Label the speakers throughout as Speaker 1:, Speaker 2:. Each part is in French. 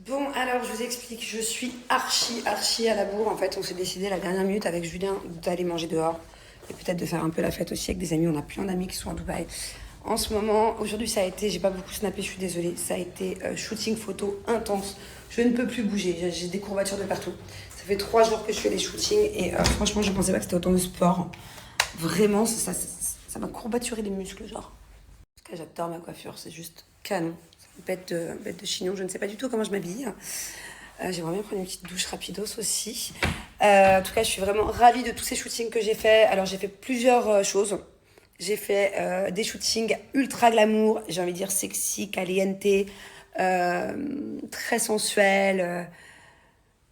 Speaker 1: Bon, alors je vous explique, je suis archi à la bourre. En fait, on s'est décidé à la dernière minute avec Julien d'aller manger dehors et peut-être de faire un peu la fête aussi avec des amis. On a plein d'amis qui sont à Dubaï. En ce moment, aujourd'hui ça a été, j'ai pas beaucoup snappé, je suis désolée, ça a été shooting photo intense. Je ne peux plus bouger, j'ai des courbatures de partout. Ça fait 3 jours que je fais des shootings et franchement je pensais pas que c'était autant de sport. Vraiment, ça m'a courbaturé les muscles, genre. Parce que j'adore ma coiffure, c'est juste canon. Bête de chignon, je ne sais pas du tout comment je m'habille. J'aimerais bien prendre une petite douche rapidos aussi. En tout cas, je suis vraiment ravie de tous ces shootings que j'ai fait. Alors, j'ai fait plusieurs choses. J'ai fait des shootings ultra glamour, j'ai envie de dire sexy, caliente, très sensuel.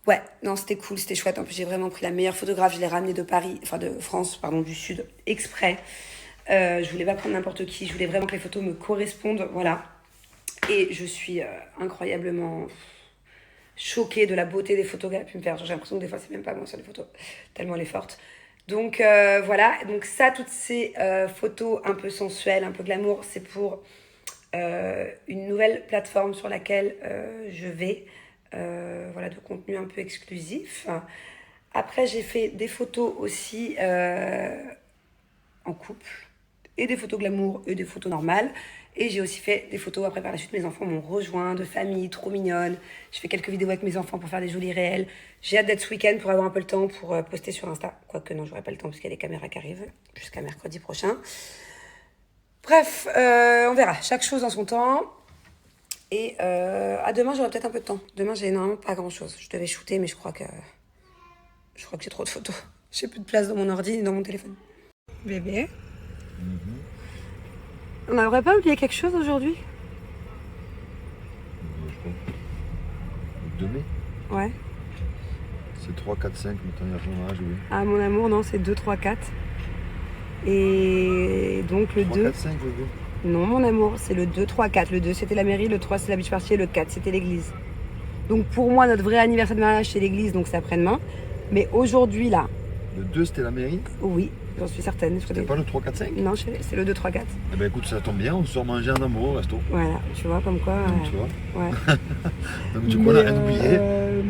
Speaker 1: Ouais, non, c'était cool, c'était chouette. En plus, j'ai vraiment pris la meilleure photographe. Je l'ai ramenée de Paris, enfin de France, pardon, du Sud, exprès. Je voulais pas prendre n'importe qui. Je voulais vraiment que les photos me correspondent, voilà. Et je suis incroyablement choquée de la beauté des photos qu'elle a pu me faire. J'ai l'impression que des fois, c'est même pas moi sur les photos, tellement elle est forte. Donc voilà, donc ça, toutes ces photos un peu sensuelles, un peu glamour, c'est pour une nouvelle plateforme sur laquelle je vais. Voilà, de contenu un peu exclusif. Après, j'ai fait des photos aussi en couple, et des photos glamour, et des photos normales. Et j'ai aussi fait des photos après par la suite. Mes enfants m'ont rejoint, de famille, trop mignonne. Je fais quelques vidéos avec mes enfants pour faire des jolis réels. J'ai hâte d'être ce week-end pour avoir un peu le temps pour poster sur Insta. Quoique non, j'aurai pas le temps parce qu'il y a les caméras qui arrivent jusqu'à mercredi prochain. Bref, on verra. Chaque chose en son temps. Et à demain, j'aurai peut-être un peu de temps. Demain, j'ai énormément pas grand-chose. Je devais shooter, mais je crois que j'ai trop de photos. J'ai plus de place dans mon ordi ni dans mon téléphone. Bébé. On n'aurait pas oublié quelque chose aujourd'hui?
Speaker 2: Je crois. Le 2 mai.
Speaker 1: Ouais.
Speaker 2: C'est 3, 4, 5, maintenant il y a ton âge, oui.
Speaker 1: Ah, mon amour, non, c'est 2, 3, 4. Et donc le
Speaker 2: 3,
Speaker 1: 2...
Speaker 2: 4, 5, le 2.
Speaker 1: Non, mon amour, c'est le 2, 3, 4. Le 2, c'était la mairie, le 3, c'est la beach party et le 4, c'était l'église. Donc pour moi, notre vrai anniversaire de mariage, c'est l'église, donc c'est après-demain. Mais aujourd'hui, là...
Speaker 2: Le 2, c'était la mairie?
Speaker 1: Oui, j'en suis certaine.
Speaker 2: C'était pas le 3, 4, 5?
Speaker 1: Non, c'est le 2, 3, 4.
Speaker 2: Eh ben écoute, ça tombe bien, on sort manger en amour au resto.
Speaker 1: Voilà, tu vois, comme quoi...
Speaker 2: Donc, tu vois.
Speaker 1: Ouais.
Speaker 2: Donc du coup, on a rien oublié.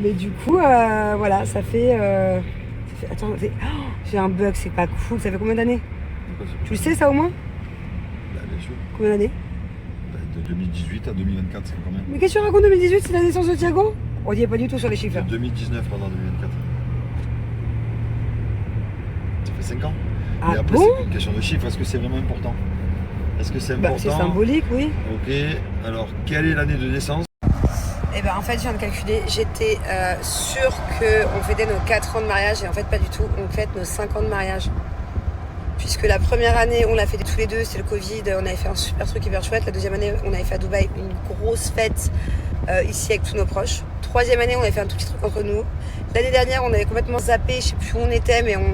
Speaker 1: Mais du coup, voilà, ça fait... Attends, j'ai un bug, c'est pas cool. Ça fait combien d'années? Tu le sais, ça, au moins?
Speaker 2: Bah, bien sûr.
Speaker 1: Combien d'années?
Speaker 2: Bah, de 2018 à 2024, c'est combien?
Speaker 1: Mais qu'est-ce que tu racontes, 2018, c'est la naissance de Thiago? On n'y est pas du tout sur les chiffres.
Speaker 2: De 2019 pendant 2024. Ça fait 5 ans.
Speaker 1: Ah
Speaker 2: et après,
Speaker 1: bon?
Speaker 2: c'est une question de chiffres. Est-ce que c'est vraiment important? Est-ce que c'est important?
Speaker 1: C'est symbolique, oui.
Speaker 2: Ok. Alors, quelle est l'année de naissance?
Speaker 1: Eh ben en fait, je viens de calculer, j'étais sûre qu'on fêtait nos 4 ans de mariage et en fait pas du tout, on fête nos 5 ans de mariage. Puisque la première année, on l'a fait tous les deux, c'est le Covid, on avait fait un super truc hyper chouette. La deuxième année, on avait fait à Dubaï une grosse fête ici avec tous nos proches. Troisième année, on avait fait un tout petit truc entre nous. L'année dernière, on avait complètement zappé, je sais plus où on était, mais on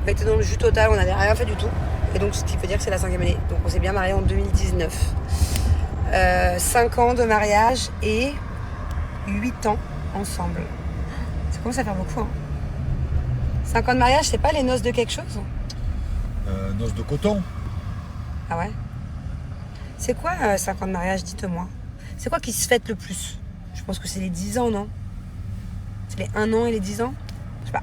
Speaker 1: était dans le jus total, on n'avait rien fait du tout. Et donc, ce qui veut dire que c'est la 5e année. Donc, on s'est bien mariés en 2019. 5 ans de mariage et 8 ans ensemble. Ça commence à faire beaucoup, hein. 5 ans de mariage, c'est pas les noces de quelque chose?
Speaker 2: Noces de coton.
Speaker 1: Ah ouais? C'est quoi 5 ans de mariage, dites-moi? C'est quoi qui se fête le plus? Je pense que c'est les 10 ans, non? C'est les 1 an et les 10 ans? Je sais pas.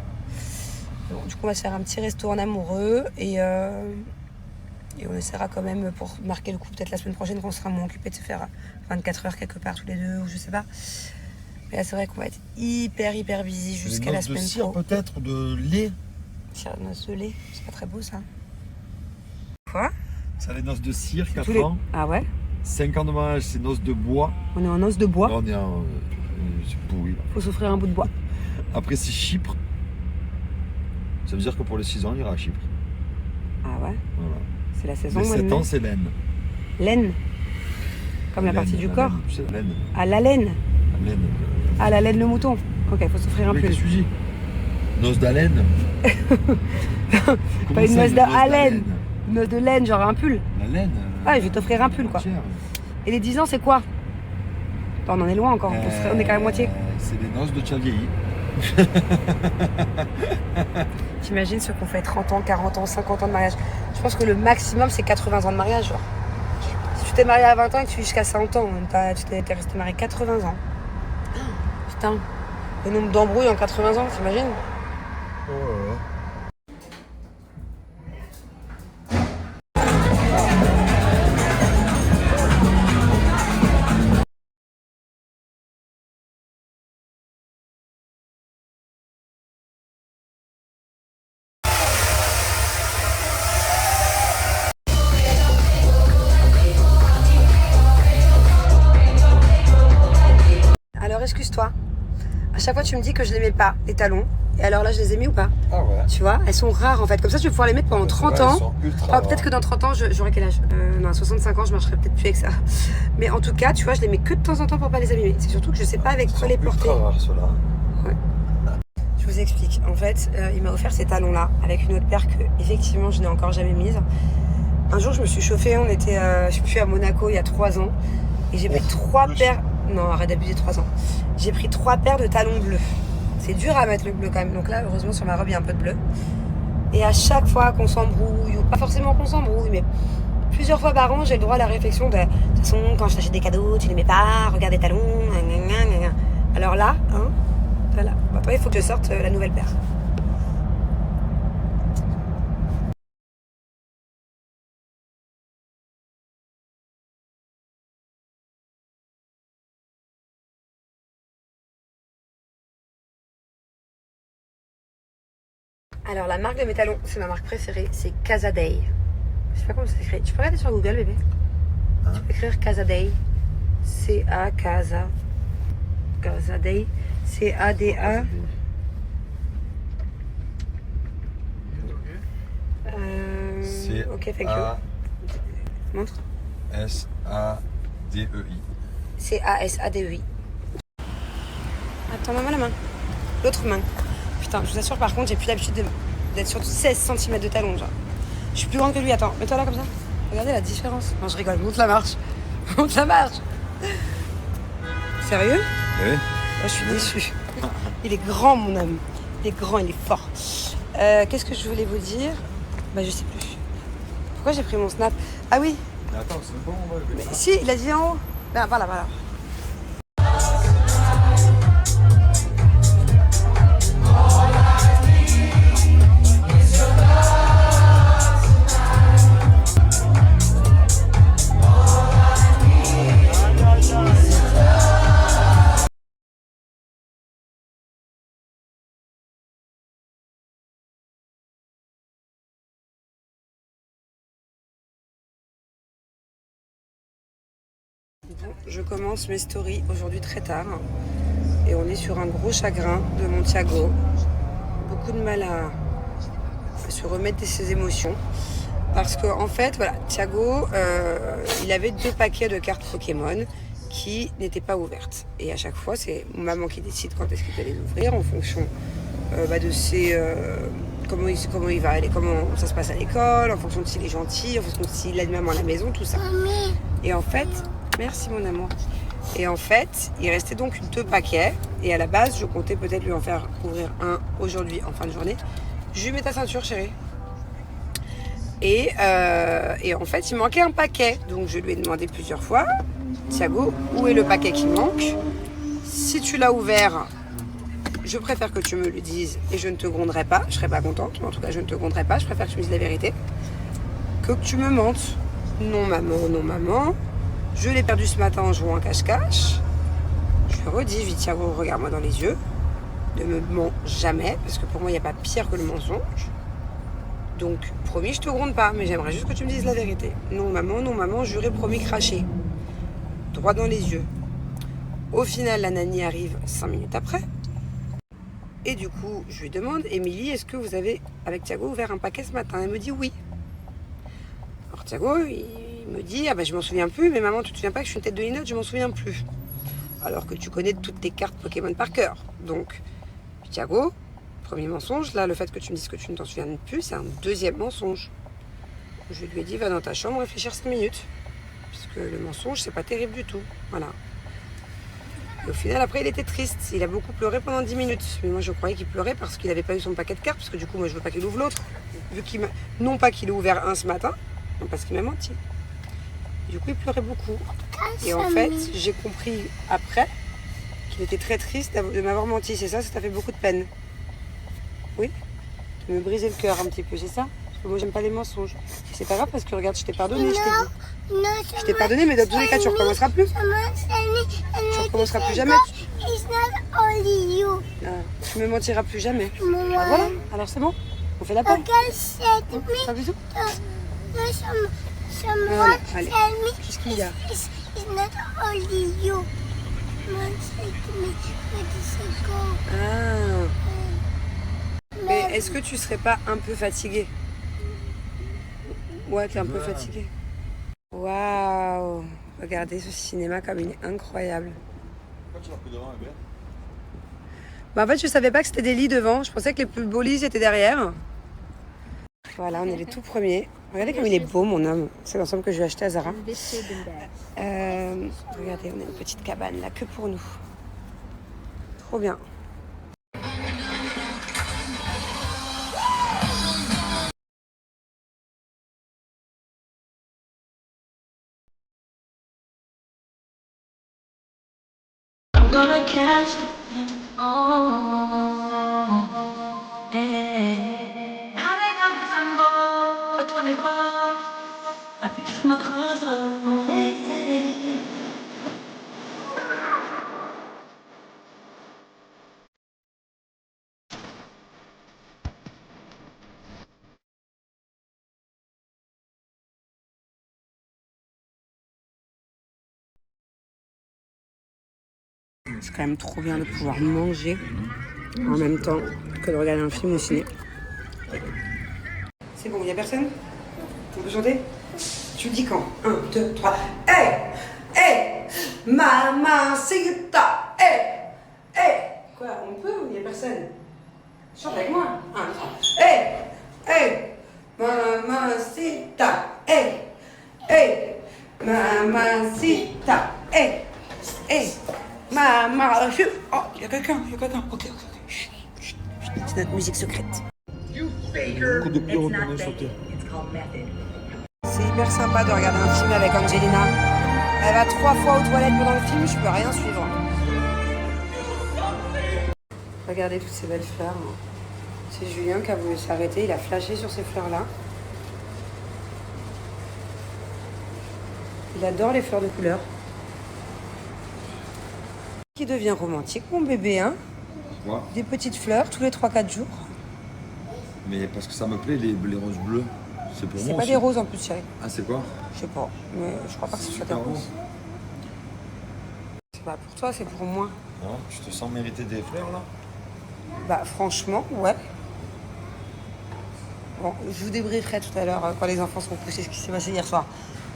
Speaker 1: Bon, du coup, on va se faire un petit resto en amoureux et on essaiera quand même, pour marquer le coup, peut-être la semaine prochaine, qu'on sera moins occupé de se faire 24 heures quelque part tous les deux, ou je sais pas. Mais là, c'est vrai qu'on va être hyper busy jusqu'à la semaine pro.
Speaker 2: De cire, peut-être, de lait.
Speaker 1: Cire, noces de lait, c'est pas très beau ça. Quoi?
Speaker 2: Ça, les noces de cire, 4
Speaker 1: les...
Speaker 2: ans.
Speaker 1: Ah ouais?
Speaker 2: 5 ans de mariage, c'est noces de bois.
Speaker 1: On est en os de bois.
Speaker 2: Là, on est en... c'est pourri, là.
Speaker 1: Faut s'offrir un bout de bois.
Speaker 2: Après, c'est Chypre. Ça veut dire que pour les 6 ans, on ira à Chypre.
Speaker 1: Ah ouais?
Speaker 2: Voilà.
Speaker 1: C'est la saison.
Speaker 2: Les 7 ans, c'est laine.
Speaker 1: Laine? Comme la partie du corps?
Speaker 2: C'est laine.
Speaker 1: Ah, la laine?
Speaker 2: La laine.
Speaker 1: Ah, la laine, le mouton. Ok, faut s'offrir un
Speaker 2: Mais
Speaker 1: pull.
Speaker 2: qu'est-ce que tu dis? Noce d'haleine.
Speaker 1: Pas une noce de haleine. Une noce de laine, genre un pull.
Speaker 2: La laine.
Speaker 1: Ah, je vais t'offrir un pull, quoi. Et les 10 ans, c'est quoi? Attends, on en est loin encore. On est qu'à la moitié.
Speaker 2: C'est les noces de Tcha vieilli.
Speaker 1: T'imagines ceux qui ont fait 30 ans, 40 ans, 50 ans de mariage. Je pense que le maximum, c'est 80 ans de mariage, genre. Si tu t'es marié à 20 ans et que tu vis jusqu'à 100 ans, tu t'es resté marié 80 ans. Putain, le nombre d'embrouilles en 80 ans, t'imagines?
Speaker 2: Oh là là.
Speaker 1: Alors excuse-toi, à chaque fois tu me dis que je les mets pas, les talons. Et alors là je les ai mis ou pas?
Speaker 2: Ah ouais.
Speaker 1: Tu vois, elles sont rares en fait. Comme ça tu vas pouvoir les mettre pendant 30 ans.
Speaker 2: Elles sont ultra
Speaker 1: Enfin, peut-être
Speaker 2: rares.
Speaker 1: que dans 30 ans j'aurai quel âge? Non, à 65 ans je marcherai peut-être plus avec ça. Mais en tout cas, tu vois, je les mets que de temps en temps pour pas les abîmer. C'est surtout que je sais pas avec quoi les porter.
Speaker 2: Ultra rares ceux-là.
Speaker 1: Je vous explique. En fait, il m'a offert ces talons-là avec une autre paire que effectivement je n'ai encore jamais mise. Un jour je me suis chauffée, on était je sais plus, à Monaco il y a 3 ans. Et j'ai pris 3 paires. Non, arrête d'abuser, 3 ans. J'ai pris 3 paires de talons bleus. C'est dur à mettre le bleu quand même. Donc là, heureusement, sur ma robe, il y a un peu de bleu. Et à chaque fois qu'on s'embrouille, ou pas forcément qu'on s'embrouille, mais plusieurs fois par an, j'ai le droit à la réflexion de toute façon, quand je t'achète des cadeaux, tu les mets pas, regarde les talons, gna, gna, gna, gna. Alors là, hein, voilà. Bah, toi, il faut que je sorte la nouvelle paire. Alors la marque de mes talons, c'est ma marque préférée, c'est Casadei. Je sais pas comment ça s'écrit. Tu peux regarder sur Google, bébé?
Speaker 2: Hein?
Speaker 1: Tu peux écrire Casadei. C-A-Casa. Casadei. C-A-D-A. Ok, thank you. Montre.
Speaker 2: S-A-D-E-I.
Speaker 1: C-A-S-A-D-E-I. Attends, maman, la main. L'autre main. Putain, je vous assure, par contre, j'ai plus l'habitude d'être sur 16 cm de talon, genre. Je suis plus grande que lui, attends. Mets-toi là comme ça. Regardez la différence. Non, je rigole. Monte la marche. Monte la marche. Sérieux?
Speaker 2: Oui.
Speaker 1: Oh, je suis déçue. Il est grand, mon homme. Il est grand, il est fort. Qu'est-ce que je voulais vous dire? Bah, je sais plus. Pourquoi j'ai pris mon snap? Ah oui.
Speaker 2: Mais attends, c'est bon, on va
Speaker 1: Mais si, il a dit en haut. Ben, voilà, voilà. Je commence mes stories aujourd'hui très tard et on est sur un gros chagrin de mon Thiago. Beaucoup de mal à se remettre de ses émotions parce que en fait, voilà, Thiago, il avait 2 paquets de cartes Pokémon qui n'étaient pas ouvertes. Et à chaque fois, c'est maman qui décide quand est-ce qu'il peut les ouvrir en fonction de ses... comment il va aller, comment ça se passe à l'école, en fonction de s'il est gentil, en fonction de s'il a une maman à la maison, tout ça. Et en fait... Merci mon amour. Et en fait, il restait donc 2 paquets. Et à la base, je comptais peut-être lui en faire ouvrir un aujourd'hui en fin de journée. Je lui mets ta ceinture, chérie. Et en fait, il manquait un paquet. Donc je lui ai demandé plusieurs fois, Thiago, où est le paquet qui manque? Si tu l'as ouvert, je préfère que tu me le dises et je ne te gronderai pas. Je serai pas contente, mais en tout cas, je ne te gronderai pas. Je préfère que tu me dises la vérité que tu me mentes. Non maman, non maman. Je l'ai perdu ce matin en jouant en cache-cache. Je lui redis, je lui dis Thiago, regarde-moi dans les yeux. Ne me mens jamais, parce que pour moi, il n'y a pas pire que le mensonge. Donc, promis, je te gronde pas, mais j'aimerais juste que tu me dises la vérité. Non maman, juré, promis, craché. Droit dans les yeux. Au final, la nanny arrive 5 minutes après. Et du coup, je lui demande, Émilie, est-ce que vous avez, avec Thiago, ouvert un paquet ce matin? Elle me dit oui. Alors Thiago, il me dit, ah ben je m'en souviens plus, mais maman, tu te souviens pas que je suis une tête de linotte, je m'en souviens plus. Alors que tu connais toutes tes cartes Pokémon par cœur. Donc, Thiago, premier mensonge, là, le fait que tu me dises que tu ne t'en souviens plus, c'est un deuxième mensonge. Je lui ai dit, va dans ta chambre réfléchir 5 minutes. Parce que le mensonge, c'est pas terrible du tout. Voilà. Et au final, après, il était triste. Il a beaucoup pleuré pendant 10 minutes. Mais moi, je croyais qu'il pleurait parce qu'il n'avait pas eu son paquet de cartes. Parce que du coup, moi, je veux pas qu'il ouvre l'autre. Vu qu'il m'a... Non pas qu'il ait ouvert un ce matin, non parce qu'il m'a menti. Du coup, il pleurait beaucoup. Et en fait, j'ai compris après Tu étais très triste de m'avoir menti, c'est ça? Ça t'a fait beaucoup de peine? Oui? Tu me brisais le cœur un petit peu, c'est ça? Parce que moi, j'aime pas les mensonges. C'est pas grave parce que regarde, je t'ai pardonné, je t'ai dit.
Speaker 3: Non,
Speaker 1: Je t'ai pardonné, mais dans tous les cas, tu recommenceras plus. Tu recommenceras plus jamais.
Speaker 3: It's not only you.
Speaker 1: Ah, tu me mentiras plus jamais.
Speaker 3: Maman.
Speaker 1: Ah, voilà, alors c'est bon. On fait la paix.
Speaker 3: Okay, said
Speaker 1: Un
Speaker 3: me.
Speaker 1: bisou.
Speaker 3: Someone
Speaker 1: Voilà, allez.
Speaker 3: tell me
Speaker 1: Qu'est-ce qu'il y a?
Speaker 3: it's not only you. Someone said to me 20 ago.
Speaker 1: Ah. Mais est-ce que tu serais pas un peu fatigué? Ouais, t'es un peu fatigué. Waouh! Regardez ce cinéma comme il est incroyable.
Speaker 2: Pourquoi tu l'as pris devant, Hubert?
Speaker 1: Bah en fait, je savais pas que c'était des lits devant. Je pensais que les plus beaux lits étaient derrière. Voilà, on est les tout premiers. Regardez comme il est beau, mon homme. C'est l'ensemble que je vais acheter à Zara. Regardez, on a une petite cabane là, que pour nous. Trop bien.
Speaker 4: I'm gonna catch it. Hey. How they come from for 24? I fix my clothes up. Hey.
Speaker 1: C'est quand même trop bien de pouvoir manger en même temps que de regarder un film au ciné. C'est bon, il n'y a personne? On peut chanter? Tu dis quand? 1, 2, 3. Hey! Hey! Mamacita! Hey! Hey! Quoi? On peut ou il n'y a personne? Chante avec moi. 1, 2, 3. Hey! Hey! Mamacita! Hey! Hey! Mamacita! Hey! Hey! Maman, oh, il y a quelqu'un, ok. Chut, chut, chut. C'est notre musique secrète.
Speaker 2: Coup de pied retourné sauter.
Speaker 1: C'est hyper sympa de regarder un film avec Angelina. Elle va 3 fois aux toilettes pendant le film, je peux rien suivre. Regardez toutes ces belles fleurs. C'est Julien qui a voulu s'arrêter, il a flashé sur ces fleurs-là. Il adore les fleurs de couleur. Qui devient romantique, mon bébé, hein?
Speaker 2: Quoi?
Speaker 1: Des petites fleurs tous les 3-4 jours.
Speaker 2: Mais parce que ça me plaît, les roses bleues. C'est pour
Speaker 1: C'est
Speaker 2: moi
Speaker 1: pas
Speaker 2: aussi.
Speaker 1: des roses en plus, chérie.
Speaker 2: Ah, c'est quoi?
Speaker 1: Je sais pas, mais je crois pas que ce soit des
Speaker 2: Super
Speaker 1: roses.
Speaker 2: rose.
Speaker 1: C'est pas pour toi, c'est pour moi.
Speaker 2: Non, tu te sens mériter des fleurs, là?
Speaker 1: Bah franchement, ouais. Bon, je vous débrieferai tout à l'heure quand les enfants seront couchés ce qui s'est passé hier soir.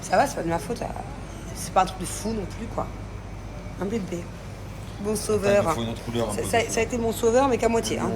Speaker 1: Ça va, c'est pas de ma faute. C'est pas un truc de fou non plus, quoi. Un bébé. Bon sauveur.
Speaker 2: Il faut une autre couleur un peu.
Speaker 1: Ça a été mon sauveur, mais qu'à moitié. Hein.